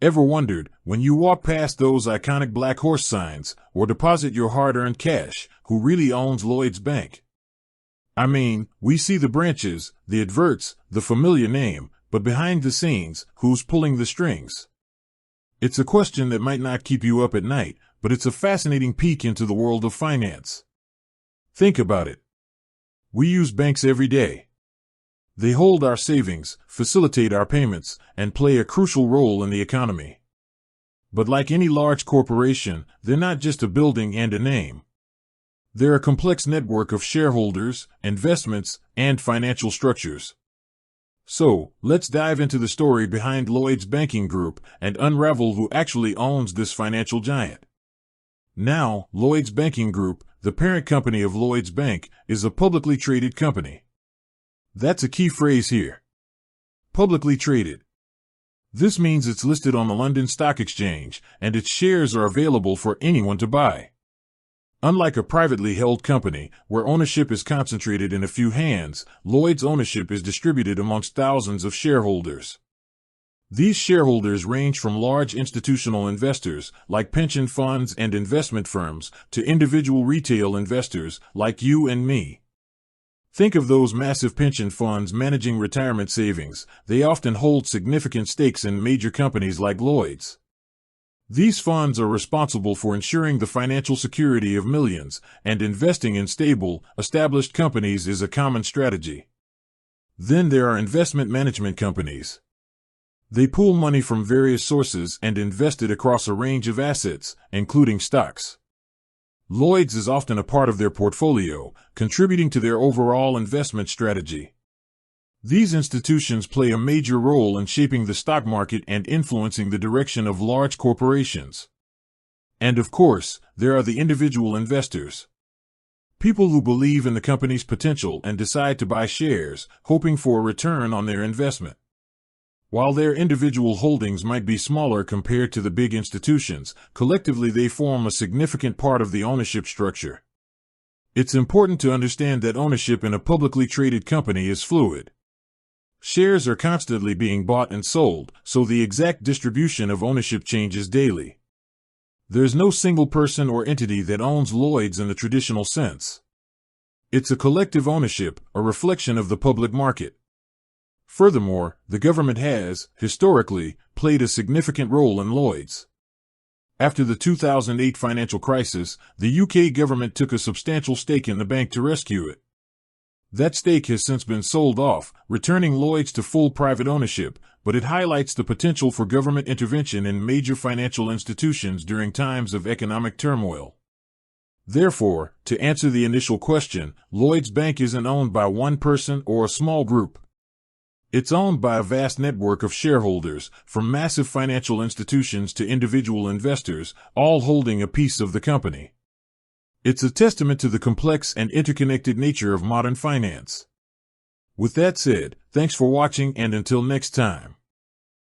Ever wondered, when you walk past those iconic black horse signs, or deposit your hard-earned cash, who really owns Lloyds Bank? I mean, we see the branches, the adverts, the familiar name, but behind the scenes, who's pulling the strings? It's a question that might not keep you up at night, but it's a fascinating peek into the world of finance. Think about it. We use banks every day. They hold our savings, facilitate our payments, and play a crucial role in the economy. But like any large corporation, they're not just a building and a name. They're a complex network of shareholders, investments, and financial structures. So, let's dive into the story behind Lloyds Banking Group and unravel who actually owns this financial giant. Now, Lloyds Banking Group, the parent company of Lloyds Bank, is a publicly traded company. That's a key phrase here. Publicly traded. This means it's listed on the London Stock Exchange, and its shares are available for anyone to buy. Unlike a privately held company, where ownership is concentrated in a few hands, Lloyd's ownership is distributed amongst thousands of shareholders. These shareholders range from large institutional investors, like pension funds and investment firms, to individual retail investors, like you and me. Think of those massive pension funds managing retirement savings. They often hold significant stakes in major companies like Lloyd's. These funds are responsible for ensuring the financial security of millions, and investing in stable, established companies is a common strategy. Then there are investment management companies. They pool money from various sources and invest it across a range of assets, including stocks. Lloyd's is often a part of their portfolio, contributing to their overall investment strategy. These institutions play a major role in shaping the stock market and influencing the direction of large corporations. And of course, there are the individual investors. People who believe in the company's potential and decide to buy shares, hoping for a return on their investment. While their individual holdings might be smaller compared to the big institutions, collectively they form a significant part of the ownership structure. It's important to understand that ownership in a publicly traded company is fluid. Shares are constantly being bought and sold, so the exact distribution of ownership changes daily. There's no single person or entity that owns Lloyd's in the traditional sense. It's a collective ownership, a reflection of the public market. Furthermore, the government has, historically, played a significant role in Lloyd's. After the 2008 financial crisis, the UK government took a substantial stake in the bank to rescue it. That stake has since been sold off, returning Lloyd's to full private ownership, but it highlights the potential for government intervention in major financial institutions during times of economic turmoil. Therefore, to answer the initial question, Lloyds Bank isn't owned by one person or a small group. It's owned by a vast network of shareholders, from massive financial institutions to individual investors, all holding a piece of the company. It's a testament to the complex and interconnected nature of modern finance. With that said, thanks for watching, and until next time.